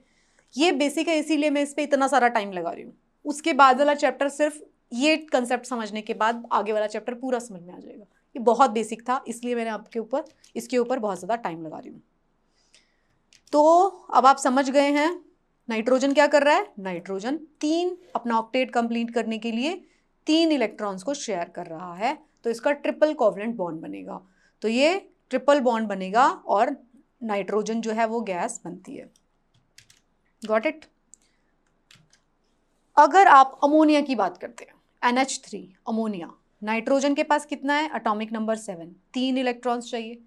ये बेसिक है, इसीलिए मैं इस पर इतना सारा टाइम लगा रही हूँ। उसके बाद वाला चैप्टर, सिर्फ ये कंसेप्ट समझने के बाद आगे वाला चैप्टर पूरा समझ में आ जाएगा। ये बहुत बेसिक था, इसलिए मैंने इसके ऊपर बहुत ज़्यादा टाइम लगा रही हूँ। तो अब आप समझ गए हैं नाइट्रोजन क्या कर रहा है, नाइट्रोजन 3 अपना ऑक्टेट कंप्लीट करने के लिए 3 इलेक्ट्रॉन्स को शेयर कर रहा है, तो इसका ट्रिपल कोवेलेंट बॉन्ड बनेगा, तो ये ट्रिपल बॉन्ड बनेगा और नाइट्रोजन जो है वो गैस बनती है। Got it. अगर आप अमोनिया की बात करते हैं, NH3 अमोनिया, नाइट्रोजन के पास कितना है, एटॉमिक नंबर 7, 3 इलेक्ट्रॉन्स चाहिए।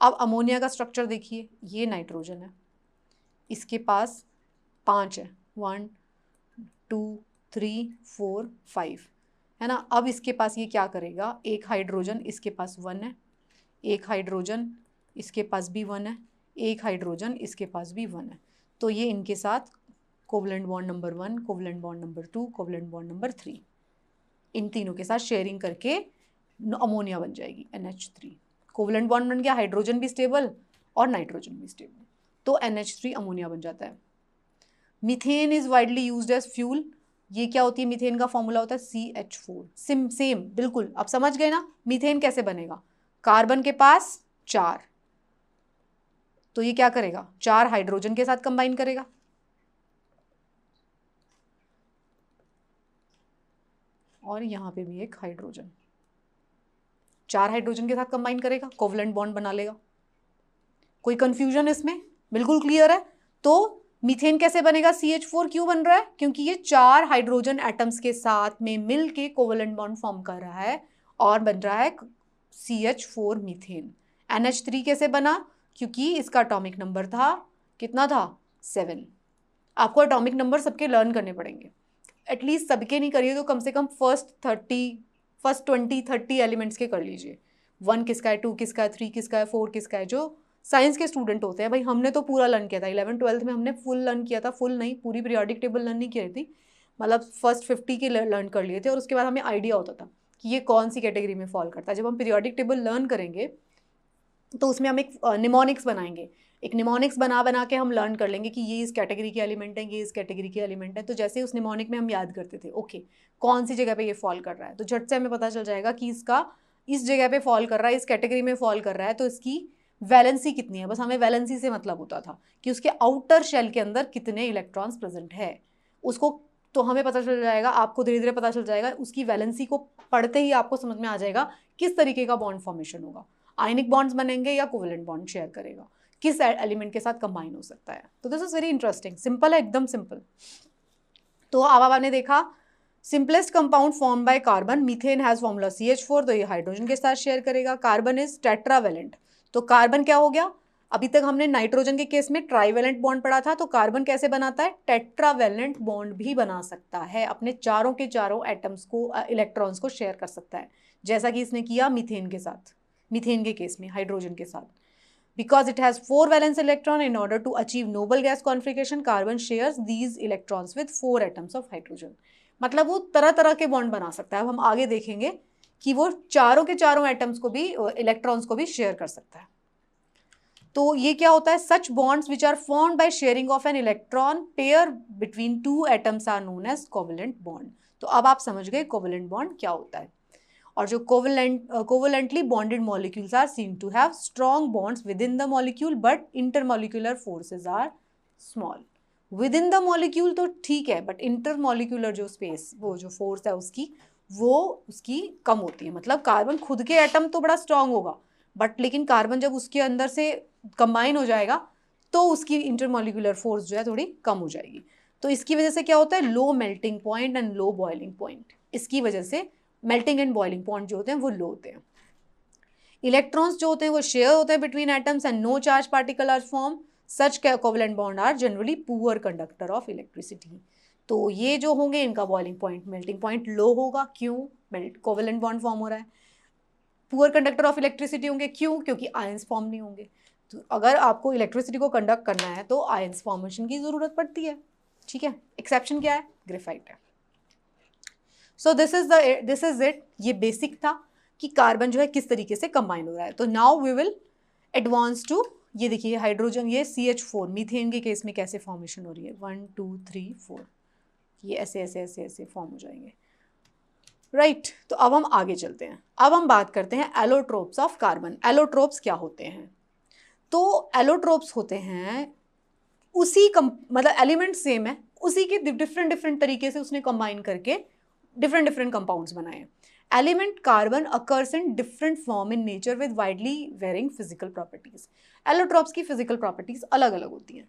अब अमोनिया का स्ट्रक्चर देखिए, ये नाइट्रोजन है, इसके पास 5 है, 1 2 3 4 5 है ना। अब इसके पास ये क्या करेगा, एक हाइड्रोजन इसके पास 1 है, एक हाइड्रोजन इसके पास भी 1 है, एक हाइड्रोजन इसके पास भी 1 है, तो ये इनके साथ covalent bond number 1, covalent bond number 2, covalent bond number 3, इन तीनों के साथ शेयरिंग करके अमोनिया बन जाएगी NH3। कोवेलेंट बॉन्ड बन गया, हाइड्रोजन भी स्टेबल और नाइट्रोजन भी स्टेबल, तो NH3 अमोनिया बन जाता है। Methane is widely used as fuel, ये क्या होती है, मीथेन का फॉर्मूला होता है CH4, सेम बिल्कुल, आप समझ गए ना मीथेन कैसे बनेगा, कार्बन के पास 4, तो ये क्या करेगा, 4 हाइड्रोजन के साथ कंबाइन करेगा, और यहाँ पे भी एक हाइड्रोजन, 4 हाइड्रोजन के साथ कंबाइन करेगा, कोवेलेंट बॉन्ड बना लेगा। कोई कंफ्यूजन इसमें, बिल्कुल क्लियर है। तो मीथेन कैसे बनेगा, CH4 क्यों बन रहा है, क्योंकि ये 4 हाइड्रोजन एटम्स के साथ में मिल के कोवेलेंट बॉन्ड फॉर्म कर रहा है और बन रहा है CH4 मीथेन। NH3 कैसे बना, क्योंकि इसका एटॉमिक नंबर था, कितना था, 7। आपको एटॉमिक नंबर सबके लर्न करने पड़ेंगे, एटलीस्ट सबके नहीं करिए तो कम से कम फर्स्ट 20-30 एलिमेंट्स के कर लीजिए, 1 किसका है, 2 किसका है, 3 किसका है, 4 किसका है। जो साइंस के स्टूडेंट होते हैं, भाई हमने तो पूरा लर्न किया था, 11th-12th में हमने फुल लर्न किया था, फुल नहीं पूरी पीरियोडिक टेबल लर्न नहीं की थी, मतलब फर्स्ट 50 के लर्न कर लिए थे, और उसके बाद हमें आइडिया होता था कि ये कौन सी कैटेगरी में फॉल करता है। जब हम पीरियोडिक टेबल लर्न करेंगे तो उसमें हम एक निमोनिक्स बनाएंगे, एक निमोनिक्स बना बना के हम लर्न कर लेंगे कि ये इस कैटेगरी के एलिमेंट हैं, ये इस कैटेगरी के एलिमेंट हैं। तो जैसे उस निमोनिक में हम याद करते थे ओके कौन सी जगह पे ये फॉल कर रहा है, तो झट से हमें पता चल जाएगा कि इसका इस जगह पे फॉल कर रहा है, इस कैटेगरी में फॉल कर रहा है, तो इसकी वैलेंसी कितनी है। बस हमें वैलेंसी से मतलब होता था कि उसके आउटर शेल के अंदर कितने इलेक्ट्रॉन्स प्रेजेंट है उसको, तो हमें पता चल जाएगा, आपको धीरे धीरे पता चल जाएगा। उसकी वैलेंसी को पढ़ते ही आपको समझ में आ जाएगा किस तरीके का बॉन्ड फॉर्मेशन होगा, आयनिक बॉन्ड्स बनेंगे या कोवेलेंट बॉन्ड शेयर करेगा, किस एलिमेंट के साथ कंबाइन हो सकता है। तो this is very interesting, simple है, एकदम सिंपल। तो अब आपने देखा simplest compound form by carbon, methane has formula CH4, तो ये हाइड्रोजन के साथ शेयर करेगा। कार्बन इज टेट्रावेलेंट, तो कार्बन क्या हो गया, अभी तक हमने नाइट्रोजन के केस में ट्राइवेलेंट बॉन्ड पढ़ा था, तो कार्बन कैसे बनाता है, टेट्रावेलेंट बॉन्ड भी बना सकता है, अपने चारों के चारों एटम्स को इलेक्ट्रॉन्स को शेयर कर सकता है, जैसा कि इसने किया मीथेन के साथ, मीथेन के केस में हाइड्रोजन के साथ। Because it has 4 valence electron, in order to achieve noble gas configuration, carbon shares these electrons with 4 atoms of hydrogen. मतलब वो तरह तरह के बॉन्ड बना सकता है। अब हम आगे देखेंगे कि वो चारों के चारों एटम्स को भी, इलेक्ट्रॉन्स को भी शेयर कर सकता है। तो ये क्या होता है, such bonds which are formed by sharing of an electron pair between 2 atoms are known as covalent bond. तो अब आप समझ गए कोवेलेंट बॉन्ड क्या होता है। और जो covalently bonded molecules are seen to have strong bonds within the molecule but intermolecular forces are small. Within the molecule तो ठीक है, but intermolecular जो space, वो जो force है उसकी कम होती है। मतलब कार्बन खुद के एटम तो बड़ा स्ट्रांग होगा, बट लेकिन कार्बन जब उसके अंदर से कंबाइन हो जाएगा तो उसकी इंटरमोलिकुलर फोर्स जो है थोड़ी कम हो जाएगी। तो इसकी वजह से क्या होता है, low melting point and low boiling point, इसकी वजह से मेल्टिंग एंड बॉइलिंग पॉइंट जो होते हैं वो लो होते हैं। इलेक्ट्रॉन्स जो होते हैं वो शेयर होते हैं between atoms and no charge particle are form, such covalent bond are generally poor conductor of electricity. तो ये जो होंगे इनका boiling point melting point low होगा, क्यों, कोवेलेंट बॉन्ड फॉर्म हो रहा है। पुअर कंडक्टर ऑफ इलेक्ट्रिसिटी होंगे, क्यों, क्योंकि आयंस फॉर्म नहीं होंगे। तो अगर आपको इलेक्ट्रिसिटी को कंडक्ट करना है तो आयंस फॉर्मेशन की जरूरत पड़ती है, ठीक है। एक्सेप्शन क्या है, ग्रेफाइट है। सो दिस इज इट, ये बेसिक था कि कार्बन जो है किस तरीके से कंबाइन हो रहा है। तो now we will advance to, ये देखिए हाइड्रोजन, ये CH4 मीथेन के केस में कैसे फॉर्मेशन हो रही है, 1 2 3 4, ये ऐसे ऐसे ऐसे ऐसे फॉर्म हो जाएंगे, राइट। तो अब हम आगे चलते हैं, अब हम बात करते हैं एलोट्रोप्स ऑफ कार्बन। एलोट्रोप्स क्या होते हैं, तो एलोट्रोप्स होते हैं उसी मतलब एलिमेंट सेम है, उसी के डिफरेंट डिफरेंट तरीके से उसने कंबाइन करके डिफरेंट डिफरेंट कंपाउंड्स बनाए। Element carbon occurs in different form in nature with widely varying physical properties. Allotropes की फिजिकल प्रॉपर्टीज अलग अलग होती हैं।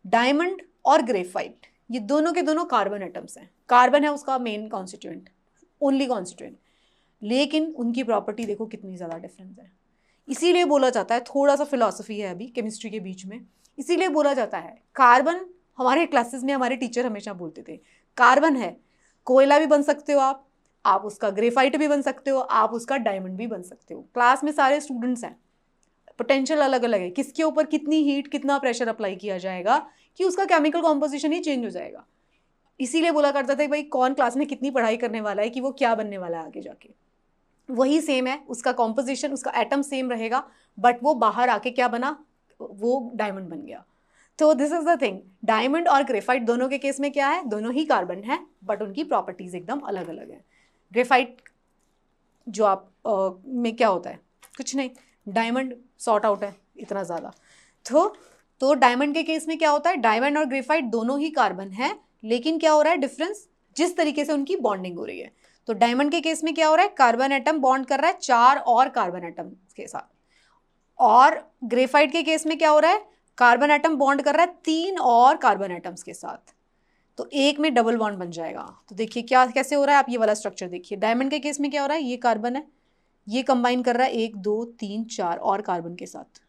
डायमंड और ग्रेफाइट, ये दोनों के दोनों कार्बन एटम्स हैं, कार्बन है उसका मेन कॉन्स्टिट्यूएंट, ओनली कॉन्स्टिट्यूएंट, लेकिन उनकी प्रॉपर्टी देखो कितनी ज़्यादा डिफरेंस है। इसीलिए बोला जाता है, थोड़ा सा फिलॉसफी है अभी केमिस्ट्री के बीच में, इसीलिए बोला जाता है कार्बन, हमारे क्लासेस में हमारे टीचर हमेशा बोलते थे कार्बन है, कोयला भी बन सकते हो आप उसका ग्रेफाइट भी बन सकते हो, आप उसका डायमंड भी बन सकते हो। क्लास में सारे स्टूडेंट्स हैं, पोटेंशियल अलग अलग है, किसके ऊपर कितनी हीट कितना प्रेशर अप्लाई किया जाएगा कि उसका केमिकल कॉम्पोजिशन ही चेंज हो जाएगा। इसीलिए बोला करता था भाई कौन क्लास में कितनी पढ़ाई करने वाला है कि वो क्या बनने वाला है आगे जाके, वही सेम है, उसका कॉम्पोजिशन, उसका एटम सेम रहेगा, बट वो बाहर आके क्या बना, वो डायमंड बन गया। तो this is the thing, diamond और ग्रेफाइट दोनों के केस में क्या है, दोनों ही कार्बन है, बट उनकी प्रॉपर्टीज एकदम अलग अलग है। ग्रेफाइट जो आप में क्या होता है, कुछ नहीं, डायमंड सॉर्ट आउट है इतना ज़्यादा। तो डायमंड के केस में क्या होता है, डायमंड और ग्रेफाइट दोनों ही कार्बन है, लेकिन क्या हो रहा है डिफरेंस, जिस तरीके से उनकी बॉन्डिंग हो रही है। तो डायमंड के केस में क्या हो रहा है, कार्बन एटम बॉन्ड कर रहा है 4 और कार्बन एटम के साथ, और ग्रेफाइट के केस में क्या हो रहा है, कार्बन एटम बॉन्ड कर रहा है 3 और कार्बन एटम्स के साथ, तो एक में डबल बॉन्ड बन जाएगा। तो देखिए क्या कैसे हो रहा है, आप ये वाला स्ट्रक्चर देखिए। डायमंड के केस में क्या हो रहा है, ये कार्बन है, ये कंबाइन कर रहा है 1 2 3 4 और कार्बन के साथ,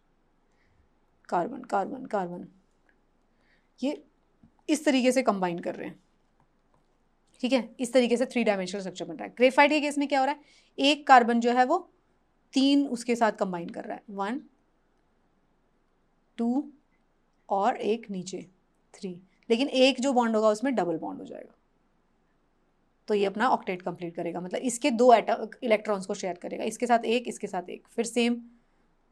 कार्बन कार्बन कार्बन, ये इस तरीके से कंबाइन कर रहे हैं, ठीक है, इस तरीके से 3 डायमेंशनल स्ट्रक्चर बन रहा है। ग्रेफाइट के केस में क्या हो रहा है, एक कार्बन जो है वो 3 उसके साथ कंबाइन कर रहा है, 1 2 और एक नीचे 3, लेकिन एक जो बॉन्ड होगा उसमें डबल बॉन्ड हो जाएगा, तो ये अपना ऑक्टेट कंप्लीट करेगा, मतलब इसके 2 इलेक्ट्रॉन्स को शेयर करेगा, इसके साथ एक, इसके साथ एक, फिर सेम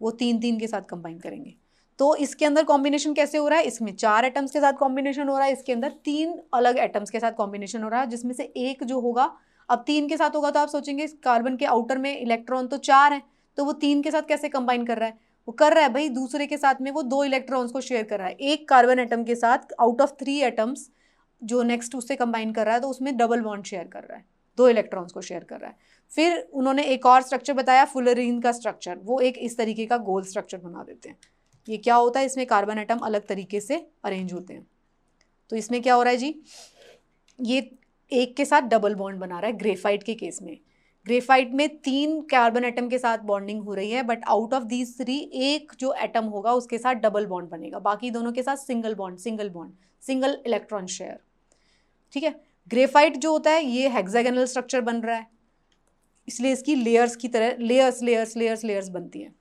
वो 3 3 के साथ कंबाइन करेंगे, तो इसके अंदर कॉम्बिनेशन कैसे हो रहा है, इसमें 4 एटम्स के साथ कॉम्बिनेशन हो रहा है, इसके अंदर 3 अलग एटम्स के साथ कॉम्बिनेशन हो रहा है, जिसमें से एक जो होगा, अब 3 के साथ होगा तो आप सोचेंगे कार्बन के आउटर में इलेक्ट्रॉन तो 4 है, तो वो 3 के साथ कैसे कंबाइन कर रहा है, वो कर रहा है भाई दूसरे के साथ में वो 2 इलेक्ट्रॉन्स को शेयर कर रहा है, एक कार्बन एटम के साथ आउट ऑफ 3 एटम्स जो नेक्स्ट उससे कंबाइन कर रहा है, तो उसमें डबल बॉन्ड शेयर कर रहा है, 2 इलेक्ट्रॉन्स को शेयर कर रहा है। फिर उन्होंने एक और स्ट्रक्चर बताया फुलरीन का स्ट्रक्चर, वो एक इस तरीके का गोल स्ट्रक्चर बना देते हैं। ये क्या होता है, इसमें कार्बन एटम अलग तरीके से अरेंज होते हैं। तो इसमें क्या हो रहा है जी, ये एक के साथ डबल बॉन्ड बना रहा है। ग्रेफाइट के केस में, ग्रेफाइट में 3 कार्बन एटम के साथ बॉन्डिंग हो रही है, बट आउट ऑफ दीज 3 एक जो एटम होगा उसके साथ डबल बॉन्ड बनेगा, बाकी दोनों के साथ single bond, single electron share. ठीक है, ग्रेफाइट जो होता है ये हेक्सागोनल स्ट्रक्चर बन रहा है, इसलिए इसकी लेयर्स की तरह लेयर्स बनती हैं।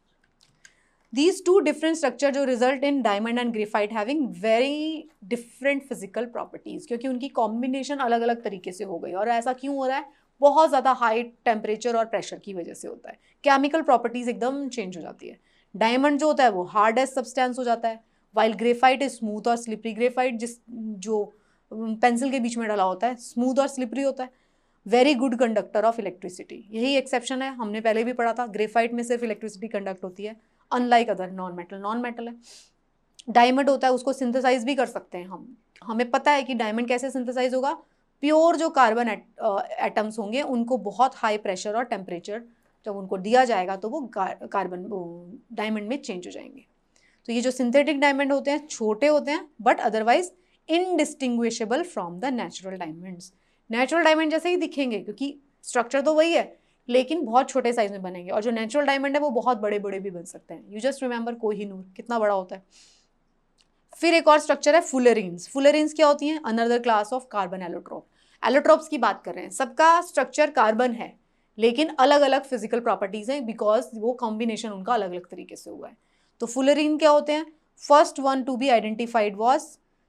These two different structure जो result in diamond and graphite having very different physical properties, क्योंकि उनकी combination अलग अलग तरीके से हो गई। और ऐसा क्यों हो रहा है, बहुत ज़्यादा हाई टेम्परेचर और प्रेशर की वजह से होता है, केमिकल प्रॉपर्टीज एकदम चेंज हो जाती है। डायमंड जो होता है वो हार्ड एज सब्सटेंस हो जाता है, वाइल ग्रेफाइट इज स्मूथ और स्लिपरी। ग्रेफाइट जो पेंसिल के बीच में डाला होता है, स्मूथ और स्लिपरी होता है, very good conductor of electricity. यही एक्सेप्शन है, हमने पहले भी पढ़ा था, ग्रेफाइट में सिर्फ इलेक्ट्रिसिटी कंडक्ट होती है, अनलाइक अदर नॉन मेटल है। डायमंड होता है उसको सिंथेसाइज भी कर सकते हैं हम, हमें पता है कि डायमंड कैसे सिंथेसाइज होगा, प्योर जो कार्बन एटम्स होंगे उनको बहुत हाई प्रेशर और टेम्परेचर जब उनको दिया जाएगा तो वो कार्बन डायमंड में चेंज हो जाएंगे। तो ये जो सिंथेटिक डायमंड होते हैं छोटे होते हैं, but otherwise indistinguishable from the natural diamonds. Natural diamond जैसे ही दिखेंगे, क्योंकि स्ट्रक्चर तो वही है लेकिन बहुत छोटे साइज में बनेंगे, और जो नेचुरल डायमंड है वो बहुत बड़े बड़े भी बन सकते हैं। यू जस्ट रिमेंबर कोहिनूर कितना बड़ा होता है। फिर एक और स्ट्रक्चर है फुलरीन्स। फुलरीन्स क्या होती हैं, another class of carbon allotrope. Allotropes की बात कर रहे हैं, सबका स्ट्रक्चर कार्बन है लेकिन अलग अलग फिजिकल प्रॉपर्टीज हैं, बिकॉज वो कॉम्बिनेशन उनका अलग अलग तरीके से हुआ है। तो फुलरीन क्या होते हैं, first one to be identified was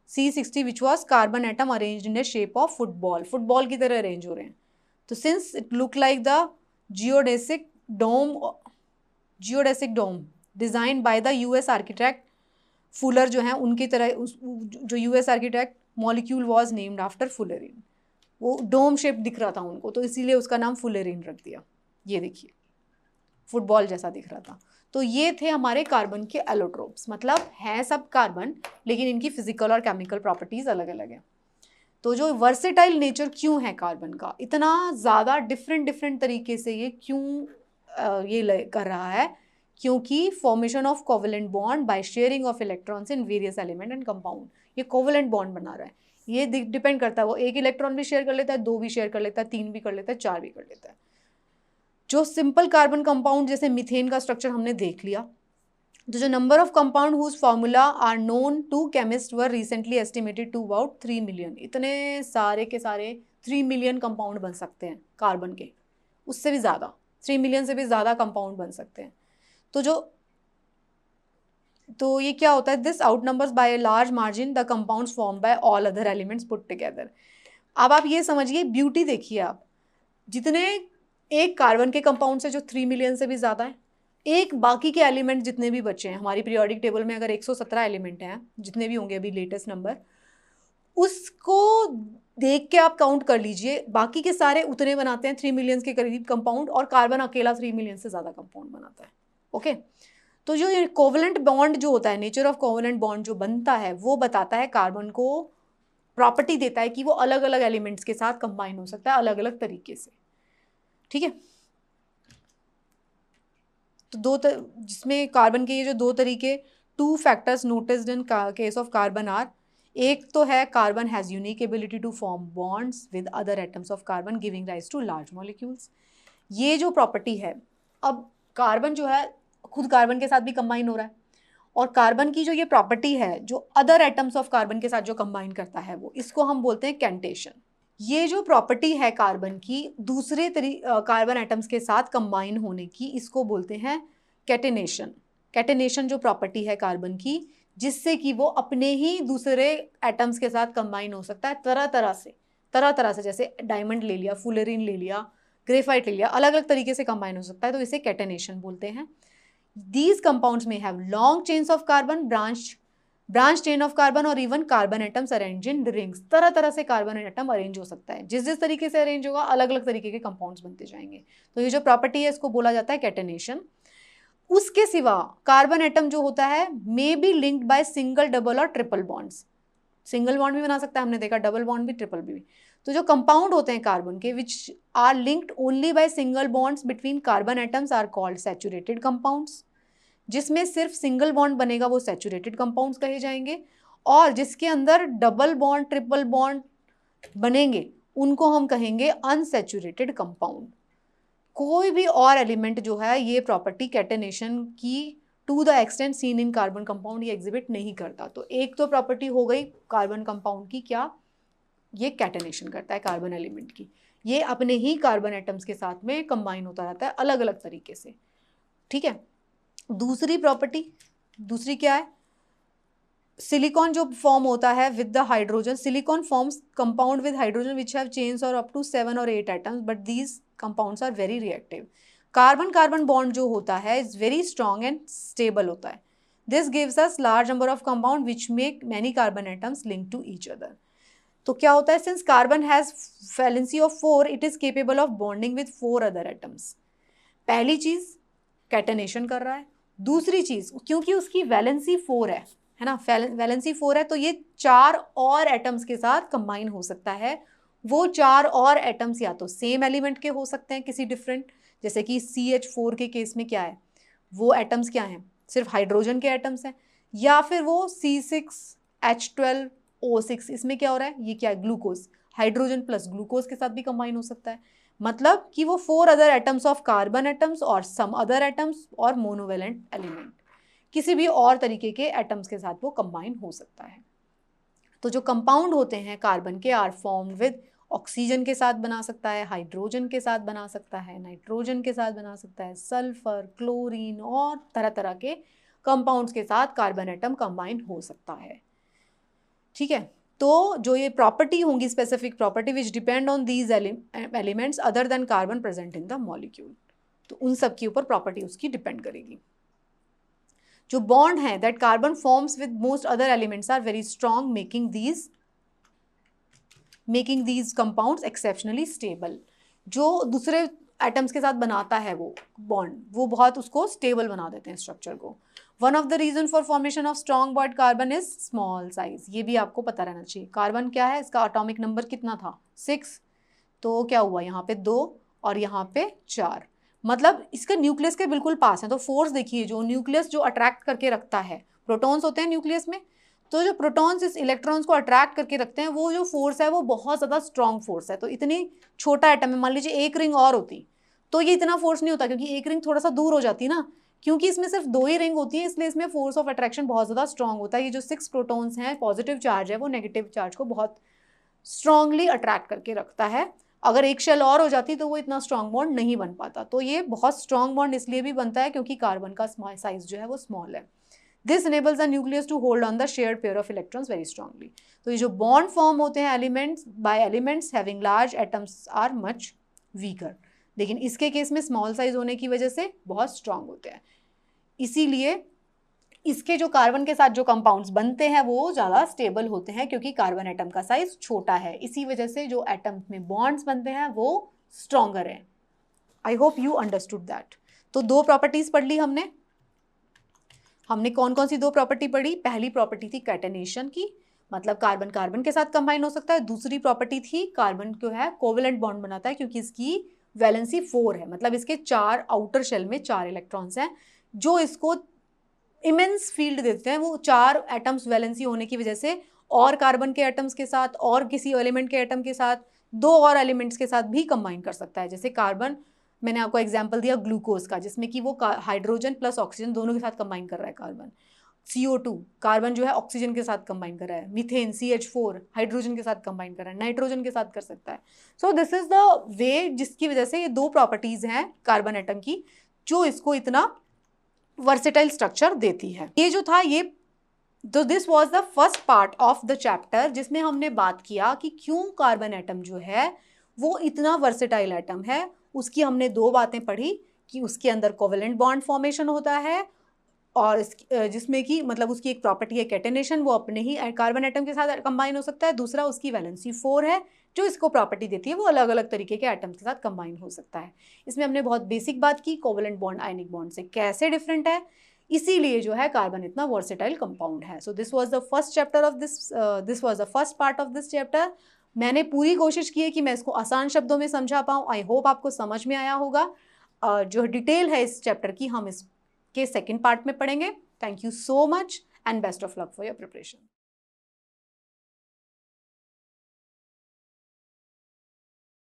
C60 which was carbon atom arranged in a shape of football की तरह अरेंज हो रहे हैं। तो since it look like the geodesic dome design by the US architect Fuller, जो है उनकी तरह जो US architect molecule was named after fullerene. वो डोम शेप दिख रहा था उनको, तो इसीलिए उसका नाम फुलरीन रख दिया। ये देखिए फुटबॉल जैसा दिख रहा था। तो ये थे हमारे कार्बन के एलोट्रोप्स, मतलब हैं सब कार्बन लेकिन इनकी फिजिकल और केमिकल प्रॉपर्टीज अलग अलग हैं। तो जो वर्सेटाइल नेचर क्यों है कार्बन का, इतना ज़्यादा डिफरेंट तरीके से ये क्यों ये कर रहा है, क्योंकि formation of covalent bond by sharing of electrons in various element and compound, ये कोवेलेंट बॉन्ड बना रहा है। ये डिपेंड करता है, वो एक इलेक्ट्रॉन भी शेयर कर लेता है, 2 भी शेयर कर लेता है, 3 भी कर लेता है, 4 भी कर लेता है। जो सिंपल कार्बन कंपाउंड जैसे मीथेन का स्ट्रक्चर हमने देख लिया, तो जो number of compound whose formula are known to chemist were recently estimated to about 3 million. इतने सारे के सारे 3 मिलियन कंपाउंड बन सकते हैं कार्बन के, उससे भी ज़्यादा, 3 मिलियन से भी ज़्यादा कंपाउंड बन सकते हैं। तो ये क्या होता है, this out numbers by a large margin the compounds form by all other elements put together. अब आप ये समझिए, ब्यूटी देखिए आप, जितने एक कार्बन के कंपाउंड से जो 3 मिलियन से भी ज़्यादा है, एक बाकी के एलिमेंट जितने भी बचे हैं हमारी पीरियोडिक टेबल में, अगर 117 एलिमेंट हैं, जितने भी होंगे अभी लेटेस्ट नंबर, उसको देख के आप काउंट कर लीजिए, बाकी के सारे उतने बनाते हैं 3 मिलियन के करीब कंपाउंड, और कार्बन अकेला 3 मिलियन से ज़्यादा कंपाउंड बनाता है। ओके, तो जो ये कोवेलेंट बॉन्ड जो होता है, नेचर ऑफ कोवेलेंट बॉन्ड जो बनता है, वो बताता है कार्बन को, प्रॉपर्टी देता है कि वो अलग अलग एलिमेंट्स के साथ कंबाइन हो सकता है अलग अलग तरीके से। ठीक है, तो जिसमें कार्बन के ये जो 2 तरीके, 2 factors noticed in case of carbon are, एक तो है carbon has unique ability to form bonds with other atoms of carbon giving rise to large molecules. ये जो प्रॉपर्टी है, अब कार्बन जो है खुद कार्बन के साथ भी कंबाइन हो रहा है, और कार्बन की जो ये प्रॉपर्टी है जो अदर एटम्स ऑफ कार्बन के साथ जो कंबाइन करता है, वो इसको हम बोलते हैं कैंटेशन। ये जो प्रॉपर्टी है कार्बन की दूसरे कार्बन एटम्स के साथ कंबाइन होने की, इसको बोलते हैं कैटेनेशन। कैटेनेशन जो प्रॉपर्टी है कार्बन की, जिससे कि वो अपने ही दूसरे एटम्स के साथ कंबाइन हो सकता है तरह तरह से, जैसे डायमंड ले लिया, फुलरीन ले लिया, ग्रेफाइट ले लिया, अलग अलग तरीके से कंबाइन हो सकता है, तो इसे कैटेनेशन बोलते हैं। These compounds may have long chains of carbon, branch chain of carbon और even carbon atoms arranged in rings. तरह तरह से कार्बन एटम अरेंज हो सकता है. जिस जिस तरीके से अरेंज होगा अलग अलग तरीके के कंपाउंड्स बनते जाएंगे. तो ये जो प्रॉपर्टी है इसको बोला जाता है कैटेनेशन. उसके सिवा कार्बन एटम जो होता है may be linked by single, double और ट्रिपल बॉन्ड्स. सिंगल बॉन्ड भी बना सकता है, हमने देखा, डबल बॉन्ड भी, ट्रिपल भी. तो जो कंपाउंड होते हैं कार्बन के which are linked only by single bonds between carbon atoms are called saturated compounds. जिसमें सिर्फ सिंगल बॉन्ड बनेगा वो सैचुरेटेड कंपाउंड्स कहे जाएंगे. और जिसके अंदर डबल बॉन्ड, ट्रिपल बॉन्ड बनेंगे उनको हम कहेंगे अनसैचुरेटेड कंपाउंड. कोई भी और एलिमेंट जो है ये प्रॉपर्टी कैटेनेशन की to the extent seen in carbon compound ये एग्जिबिट नहीं करता. तो एक तो प्रॉपर्टी हो गई कार्बन कंपाउंड की, क्या ये कैटेनेशन करता है कार्बन एलिमेंट की. ये अपने ही कार्बन एटम्स के साथ में कंबाइन होता रहता है अलग अलग तरीके से. ठीक है. दूसरी प्रॉपर्टी, दूसरी क्या है, सिलिकॉन जो फॉर्म होता है with the hydrogen. Silicon forms compound with hydrogen which have chains और अप टू 7 और 8 atoms, but these compounds are very reactive. Carbon carbon bond जो होता है is very strong and stable होता है. This gives us large number of compound which make many carbon atoms link to each other. तो क्या होता है, since carbon has valency of 4 it is capable of bonding with 4 other atoms. पहली चीज catenation कर रहा है. दूसरी चीज क्योंकि उसकी वैलेंसी 4 है ना, वैलेंसी 4 है तो ये 4 और एटम्स के साथ कंबाइन हो सकता है. वो 4 और एटम्स या तो सेम एलिमेंट के हो सकते हैं किसी डिफरेंट, जैसे कि CH4 के केस में क्या है, वो एटम्स क्या हैं, सिर्फ हाइड्रोजन के एटम्स हैं. या फिर वो C6H12O6, इसमें क्या हो रहा है, ये क्या है, ग्लूकोज, हाइड्रोजन प्लस ग्लूकोज के साथ भी कंबाइन हो सकता है. मतलब कि वो 4 other atoms of carbon atoms और सम अदर एटम्स और मोनोवेलेंट एलिमेंट, किसी भी और तरीके के एटम्स के साथ वो कंबाइन हो सकता है. तो जो कंपाउंड होते हैं कार्बन के आर फॉर्म्ड विद ऑक्सीजन के साथ बना सकता है, हाइड्रोजन के साथ बना सकता है, नाइट्रोजन के साथ बना सकता है, सल्फर, क्लोरीन और तरह तरह के कंपाउंड्स के साथ कार्बन एटम कंबाइन हो सकता है. ठीक है. तो जो ये प्रॉपर्टी होंगी, specific property which depend on these elements other than carbon present in the molecule, तो उन सब के ऊपर प्रॉपर्टी उसकी डिपेंड करेगी. जो बॉन्ड है that carbon forms with most other elements are very strong, making these compounds exceptionally stable. जो दूसरे एटम्स के साथ बनाता है वो बॉन्ड, वो बहुत उसको स्टेबल बना देते हैं स्ट्रक्चर को. One of the reason for formation of strong bond carbon is small size. ये भी आपको पता रहना चाहिए. कार्बन क्या है, इसका एटॉमिक नंबर कितना था, 6. तो क्या हुआ, यहाँ पे 2 और यहाँ पे 4, मतलब इसके न्यूक्लियस के बिल्कुल पास है. तो फोर्स देखिए, जो न्यूक्लियस जो अट्रैक्ट करके रखता है, प्रोटॉन्स होते हैं न्यूक्लियस में, तो जो प्रोटॉन्स इस इलेक्ट्रॉन्स को अट्रैक्ट करके रखते हैं, वो जो फोर्स है वो बहुत ज़्यादा स्ट्रॉन्ग फोर्स है. तो इतनी छोटा एटम है, मान लीजिए एक रिंग और होती तो ये इतना फोर्स नहीं होता, क्योंकि एक रिंग थोड़ा सा दूर हो जाती ना, क्योंकि इसमें सिर्फ 2 ही रिंग होती है, इसलिए इसमें फोर्स ऑफ अट्रैक्शन बहुत ज़्यादा स्ट्रॉन्ग होता है. ये जो 6 प्रोटॉन्स हैं, पॉजिटिव चार्ज है, वो नेगेटिव चार्ज को बहुत स्ट्रांगली अट्रैक्ट करके रखता है. अगर एक शेल और हो जाती तो वो इतना स्ट्रॉन्ग बॉन्ड नहीं बन पाता. तो ये बहुत स्ट्रॉन्ग बॉन्ड इसलिए भी बनता है क्योंकि कार्बन का साइज जो है वो स्मॉल है. This enables the nucleus to hold on the shared pair of electrons very strongly. तो ये जो बॉन्ड फॉर्म होते हैं elements by elements having large atoms are much weaker, लेकिन इसके केस में स्मॉल साइज होने की वजह से बहुत स्ट्रांग होते हैं. इसीलिए इसके जो कार्बन के साथ जो कंपाउंड्स बनते हैं वो ज़्यादा स्टेबल होते हैं, क्योंकि कार्बन एटम का साइज छोटा है. इसी वजह से जो एटम में बॉन्ड्स बनते हैं वो स्ट्रॉन्गर हैं. I hope you understood that. तो 2 प्रॉपर्टीज पढ़ ली हमने. कौन कौन सी 2 प्रॉपर्टी पढ़ी. पहली प्रॉपर्टी थी कैटेनेशन की, मतलब कार्बन कार्बन के साथ कंबाइन हो सकता है. दूसरी प्रॉपर्टी थी कार्बन जो है कोवेलेंट बॉन्ड बनाता है, क्योंकि इसकी वैलेंसी 4 है, मतलब इसके 4 आउटर शेल में 4 इलेक्ट्रॉन्स हैं जो इसको इमेंस फील्ड देते हैं. वो 4 एटम्स वैलेंसी होने की वजह से और कार्बन के एटम्स के साथ और किसी एलिमेंट के एटम के साथ 2 और एलिमेंट्स के साथ भी कंबाइन कर सकता है. जैसे कार्बन, मैंने आपको एग्जांपल दिया ग्लूकोज का, जिसमें कि वो हाइड्रोजन प्लस ऑक्सीजन दोनों के साथ कंबाइन कर रहा है कार्बन. CO2 कार्बन जो है ऑक्सीजन के साथ कंबाइन कर रहा है. मीथेन CH4 हाइड्रोजन के साथ कंबाइन कर रहा है, नाइट्रोजन के साथ कर सकता है. So this is the way जिसकी वजह से ये 2 प्रॉपर्टीज हैं कार्बन एटम की जो इसको इतना वर्सेटाइल स्ट्रक्चर देती है. ये जो था ये, तो this was the first part of the chapter, जिसमें हमने बात किया कि क्यों कार्बन एटम जो है वो इतना वर्सेटाइल एटम है. उसकी हमने 2 बातें पढ़ी कि उसके अंदर कोवेलेंट बॉन्ड फॉर्मेशन होता है और जिसमें कि मतलब उसकी एक प्रॉपर्टी है कैटेनेशन, वो अपने ही कार्बन एटम के साथ कंबाइन हो सकता है। दूसरा उसकी वैलेंसी 4 है जो इसको प्रॉपर्टी देती है वो अलग अलग तरीके के एटम्स के साथ कंबाइन हो सकता है। इसमें हमने बहुत बेसिक बात की कोवेलेंट बॉन्ड आयनिक बॉन्ड से कैसे डिफरेंट है, इसीलिए जो है कार्बन इतना वर्सेटाइल कंपाउंड है। So this was the first chapter of this was the first part of this chapter. मैंने पूरी कोशिश की है कि मैं इसको आसान शब्दों में समझा पाऊँ। आई होप आपको समझ में आया होगा। जो डिटेल है इस चैप्टर की हम इसके सेकेंड पार्ट में पढ़ेंगे। Thank you so much and best of luck for your preparation.